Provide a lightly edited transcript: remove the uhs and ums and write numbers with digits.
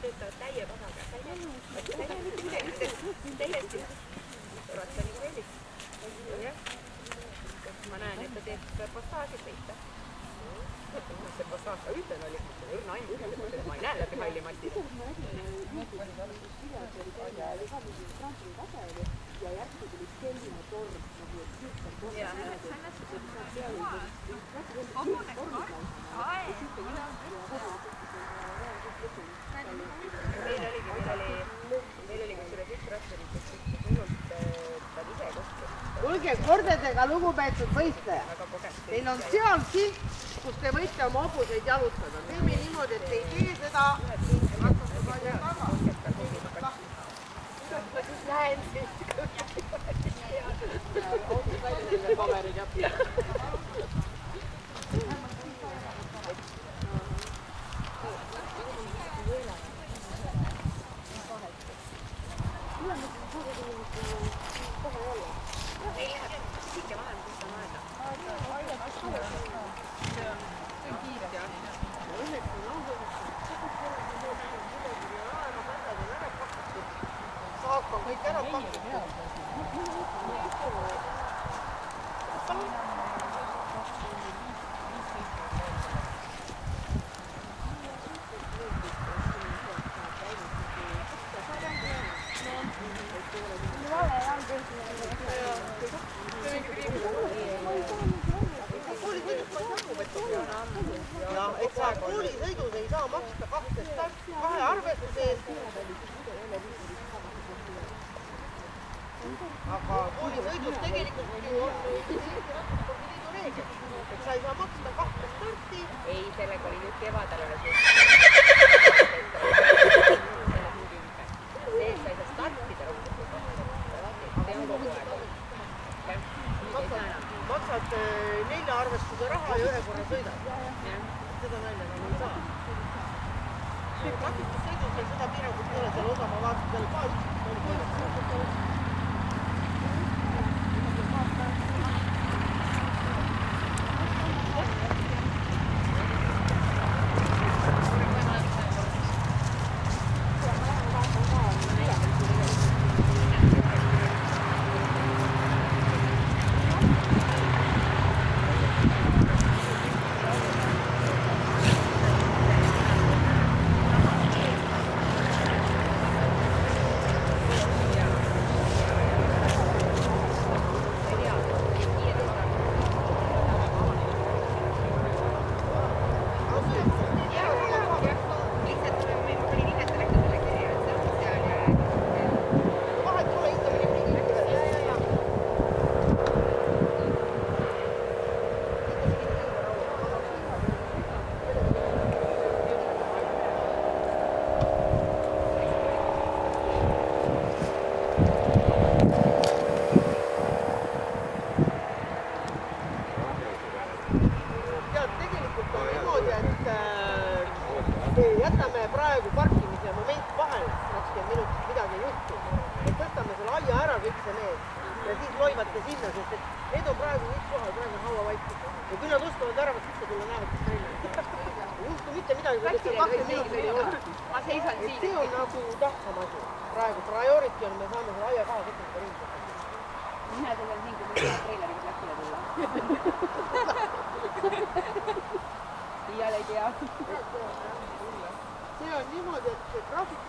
töötavad täie pasaga. Täiesti. Korrata nii veelis. Ma näen, et ta teeb passaaži sõita. See passaaž ka ütlen oli, see õrna ainult ütleb, et ma ei näe läbi halli massi. Ja järgi tuli selline torm, nagu et süster meil oli kusjuures üks ratturit, kes minult ta ise kohtus. Kuulge, kordadega lugupeetud võistleja. Teil on seal silt, kus te võite oma hobuseid jalutada. Teeme niimoodi, et ei tee seda. Lähen siis. Paberid ja saak on kõik ära pakitud. Koolisõidus ei saa maksta kahe arvestuse eest. Aga koolisõidus tegelikult ju on transpordiliidu reegel, et sa ei saa maksta kahte starti. Ei, sellega oli nüüd kevadel alles just. See, et sa ei saa startida rohkem. See on kogu aeg. Maksad 4 arvestuse raha ja 1 korra sõidad. Seda välja nagu ei saa. Takistussõidus meil seda piirangut ei ole, seal osa ma vaatasin seal ka üks. Jätame praegu parkimise moment vahel, 20 minutit midagi ei juhtu. Et tõstame selle aia ära kõik see need ja siis loivate sinna, sest et need on praegu kõik kohal, praegu on haua vaikus. Ja kui nad oskavad ära, sisse tulla näevad, kes välja. Ei juhtu mitte midagi, kui see 20 minutit ei ole. Ma seisan siin. See on nagu tähtsam asi. Praegu priority on, me saame selle aia kaha võtta ringi. Mina seisan siin, kui mõnda treileriga läkile tulla. Iial ei tea. See on niimoodi, et graafik